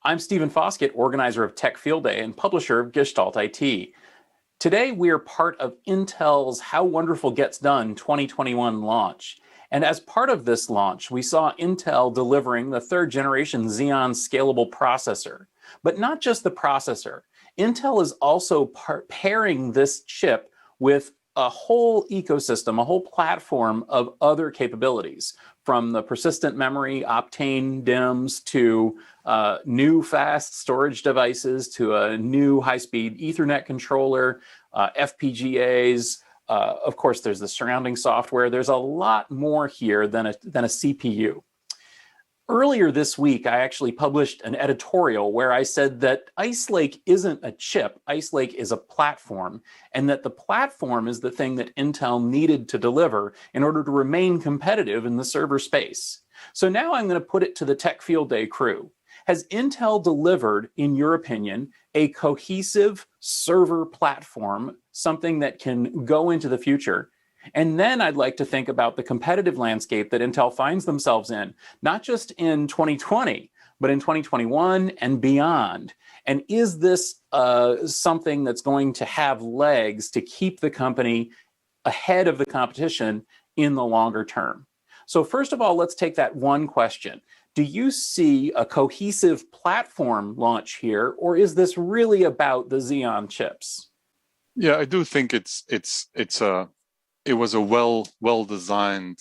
I'm Stephen Foskett, organizer of Tech Field Day and publisher of Gestalt IT. Today, we are part of Intel's How Wonderful Gets Done 2021 launch. And as part of this launch, we saw Intel delivering the third generation Xeon Scalable Processor. But not just the processor. Intel is also pairing this chip with a whole ecosystem, a whole platform of other capabilities, from the persistent memory, Optane DIMMs, to new fast storage devices, to a new high-speed Ethernet controller, FPGAs. Of course, there's the surrounding software. There's a lot more here than a CPU. Earlier this week, I actually published an editorial where I said that Ice Lake isn't a chip, Ice Lake is a platform, and that the platform is the thing that Intel needed to deliver in order to remain competitive in the server space. So now I'm going to put it to the Tech Field Day crew. Has Intel delivered, in your opinion, a cohesive server platform, something that can go into the future? And then I'd like to think about the competitive landscape that Intel finds themselves in, not just in 2020, but in 2021 and beyond. And is this something that's going to have legs to keep the company ahead of the competition in the longer term? So first of all, let's take that one question. Do you see a cohesive platform launch here, or is this really about the Xeon chips? Yeah, I do think it was a well-designed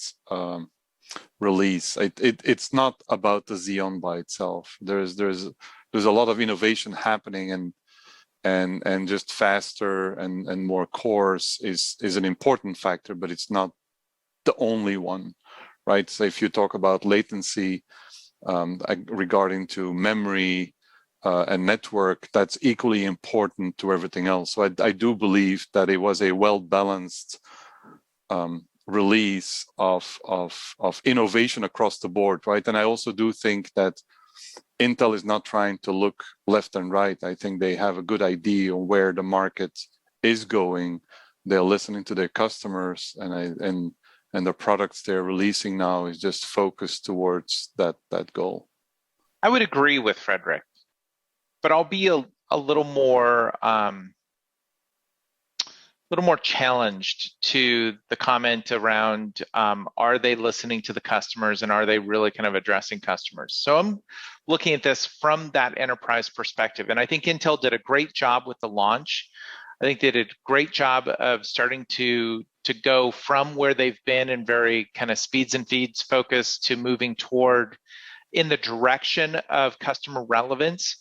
release. It's not about the Xeon by itself. There's a lot of innovation happening, and just faster and more cores is an important factor, but it's not the only one, right? So if you talk about latency regarding to memory and network, that's equally important to everything else. So I do believe that it was a well-balanced release of innovation across the board, right? And I also do think that Intel is not trying to look left and right. I think they have a good idea on where the market is going. They're listening to their customers, and the products they're releasing now is just focused towards that goal. I would agree with Frederick, but I'll be a little more challenged to the comment around are they listening to the customers, and are they really kind of addressing customers? So I'm looking at this from that enterprise perspective, and I think Intel did a great job with the launch. I think they did a great job of starting to go from where they've been in very kind of speeds and feeds focus to moving toward in the direction of customer relevance.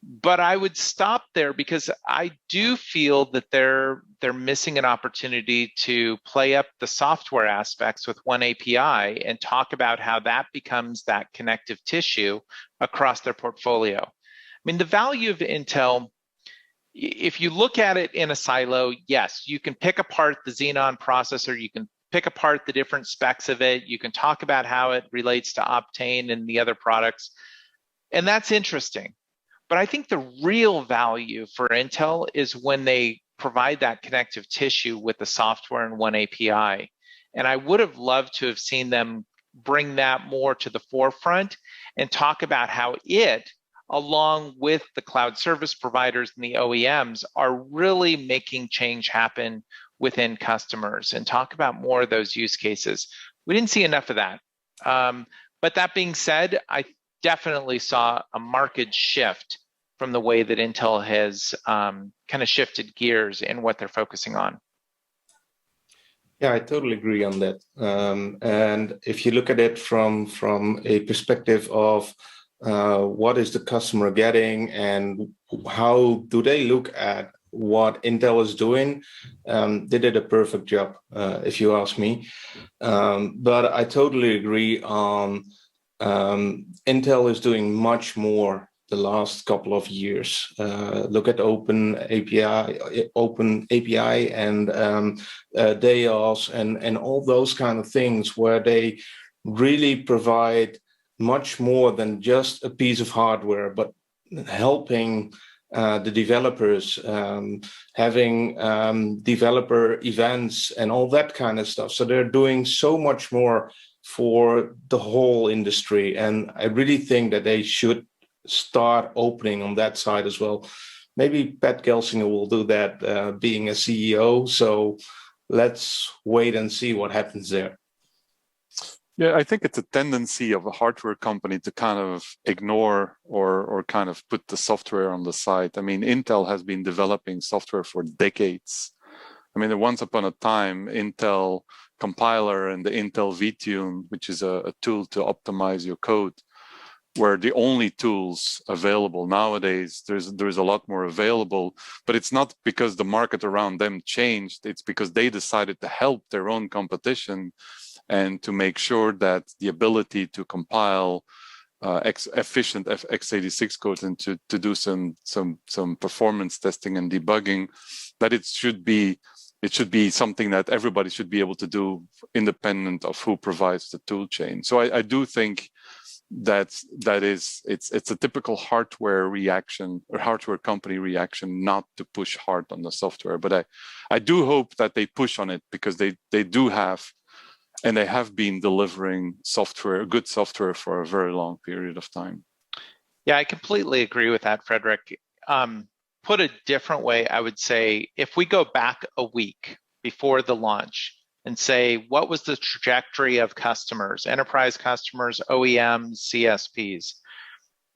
But I would stop there, because I do feel that they're missing an opportunity to play up the software aspects with one API and talk about how that becomes that connective tissue across their portfolio. I mean, the value of Intel, if you look at it in a silo, yes, you can pick apart the Xeon processor, you can pick apart the different specs of it, you can talk about how it relates to Optane and the other products, and that's interesting. But I think the real value for Intel is when they provide that connective tissue with the software in one API. And I would have loved to have seen them bring that more to the forefront and talk about how it, along with the cloud service providers and the OEMs, are really making change happen within customers, and talk about more of those use cases. We didn't see enough of that. But that being said, I definitely saw a marked shift from the way that Intel has kind of shifted gears in what they're focusing on. Yeah, I totally agree on that. And if you look at it from a perspective of what is the customer getting and how do they look at what Intel is doing, they did a perfect job, if you ask me. But I totally agree on Intel is doing much more the last couple of years. Look at Open API and DAOs and all those kind of things, where they really provide much more than just a piece of hardware, but helping the developers, having developer events and all that kind of stuff. So they're doing so much more for the whole industry. And I really think that they should start opening on that side as well. Maybe Pat Gelsinger will do that, being a CEO. So let's wait and see what happens there. Yeah, I think it's a tendency of a hardware company to kind of ignore or kind of put the software on the side. I mean, Intel has been developing software for decades. I mean, once upon a time, Intel compiler and the Intel VTune, which is a tool to optimize your code, were the only tools available. Nowadays, there's a lot more available, but it's not because the market around them changed. It's because they decided to help their own competition and to make sure that the ability to compile efficient x86 code and to do some performance testing and debugging, that it should be something that everybody should be able to do independent of who provides the tool chain. So I do think it's a typical hardware reaction or hardware company reaction not to push hard on the software. But I do hope that they push on it, because they do have, and they have been delivering good software for a very long period of time. Yeah, I completely agree with that, Frederick. Put a different way, I would say, if we go back a week before the launch and say, what was the trajectory of customers, enterprise customers, OEMs, CSPs?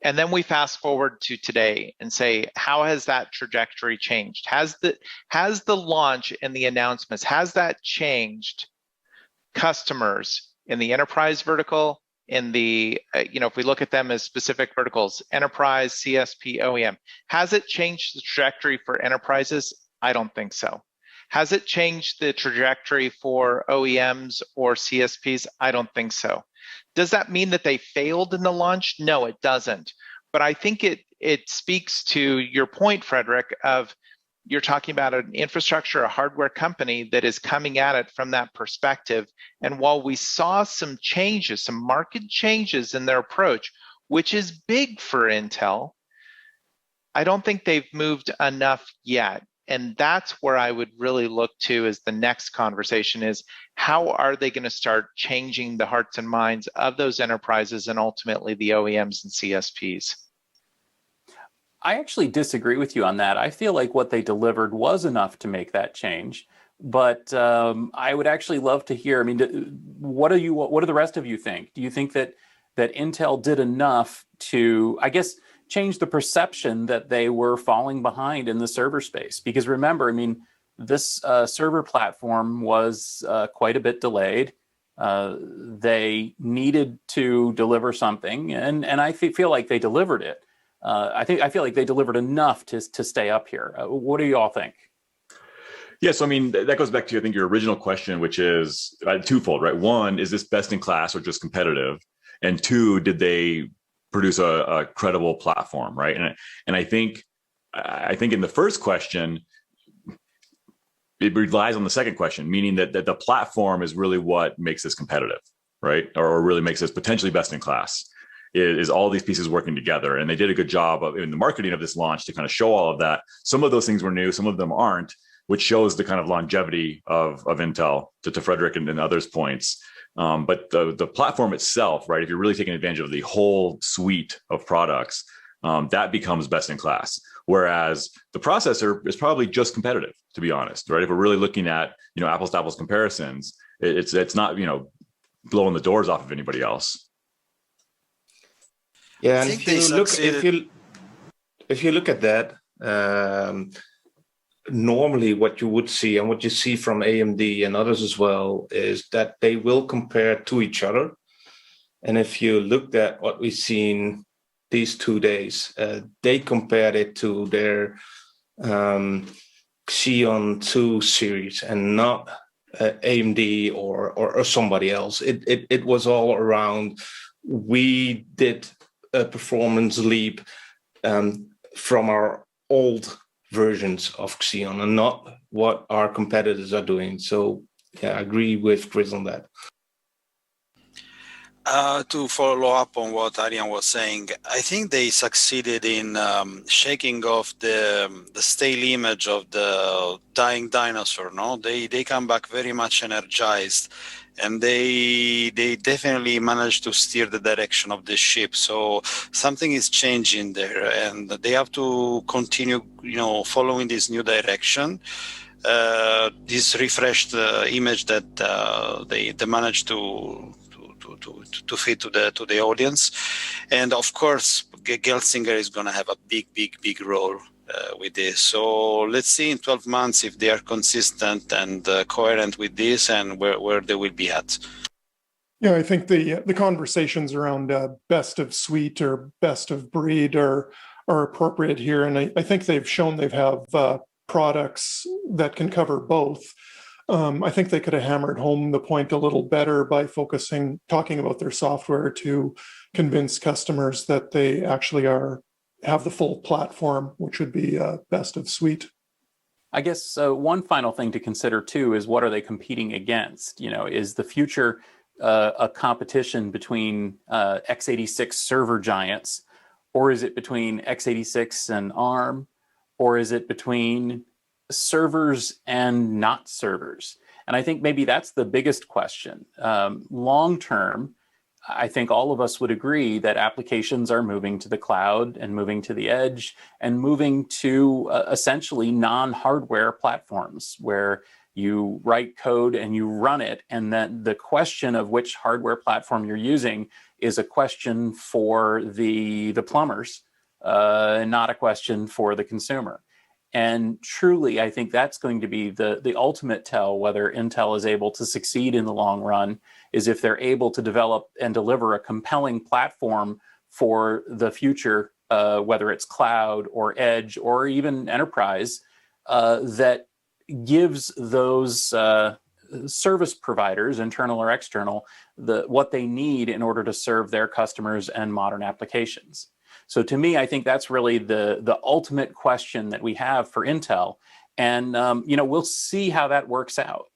And then we fast forward to today and say, how has that trajectory changed? Has the launch and the announcements, has that changed customers in the enterprise vertical, in the, if we look at them as specific verticals, enterprise, CSP, OEM, has it changed the trajectory for enterprises? I don't think so. Has it changed the trajectory for OEMs or CSPs? I don't think so. Does that mean that they failed in the launch? No, it doesn't. But I think it speaks to your point, Frederick, of you're talking about an infrastructure, a hardware company that is coming at it from that perspective. And while we saw some changes, some market changes in their approach, which is big for Intel, I don't think they've moved enough yet. And that's where I would really look to as the next conversation is, how are they going to start changing the hearts and minds of those enterprises and ultimately the OEMs and CSPs? I actually disagree with you on that. I feel like what they delivered was enough to make that change. But I would actually love to hear, I mean, what do the rest of you think? Do you think that Intel did enough to, I guess, change the perception that they were falling behind in the server space? Because remember, I mean, this server platform was quite a bit delayed. They needed to deliver something, and I feel like they delivered it. I feel like they delivered enough to stay up here. What do you all think? Yeah, so I mean, that goes back to, I think, your original question, which is twofold, right? One, is this best in class or just competitive? And two, did they produce a credible platform, right? And I think in the first question, it relies on the second question, meaning that the platform is really what makes this competitive, right? Or really makes this potentially best in class. Is all these pieces working together. And they did a good job in the marketing of this launch to kind of show all of that. Some of those things were new, some of them aren't, which shows the kind of longevity of Intel, to Frederick and others' points. But the platform itself, right, if you're really taking advantage of the whole suite of products, that becomes best in class. Whereas the processor is probably just competitive, to be honest, right? If we're really looking at, apples to apples comparisons, it's not, blowing the doors off of anybody else. Yeah, and if you look at that, normally what you would see and what you see from AMD and others as well is that they will compare to each other. And if you looked at what we've seen these 2 days, they compared it to their Xeon 2 series and not AMD or somebody else. It was all around, we did a performance leap from our old versions of Xeon and not what our competitors are doing. So yeah, I agree with Chris on that. To follow up on what Arian was saying, I think they succeeded in shaking off the stale image of the dying dinosaur. No, they come back very much energized, and they definitely managed to steer the direction of the ship. So something is changing there, and they have to continue, following this new direction. This refreshed image that they managed to feed to the audience, and of course Gelsinger is going to have a big role with this. So let's see in 12 months if they are consistent and coherent with this, and where they will be at. Yeah, I think the conversations around best of suite or best of breed are appropriate here, and I think they've shown they have products that can cover both. I think they could have hammered home the point a little better by talking about their software to convince customers that they actually have the full platform, which would be best of suite. I guess one final thing to consider too is what are they competing against? Is the future a competition between x86 server giants, or is it between x86 and ARM, or is it between servers and not servers? And I think maybe that's the biggest question. Long term, I think all of us would agree that applications are moving to the cloud and moving to the edge and moving to essentially non-hardware platforms where you write code and you run it, and then the question of which hardware platform you're using is a question for the plumbers, not a question for the consumer. And truly, I think that's going to be the ultimate tell whether Intel is able to succeed in the long run, is if they're able to develop and deliver a compelling platform for the future, whether it's cloud or edge or even enterprise, that gives those service providers, internal or external, what they need in order to serve their customers and modern applications. So to me, I think that's really the ultimate question that we have for Intel. And we'll see how that works out.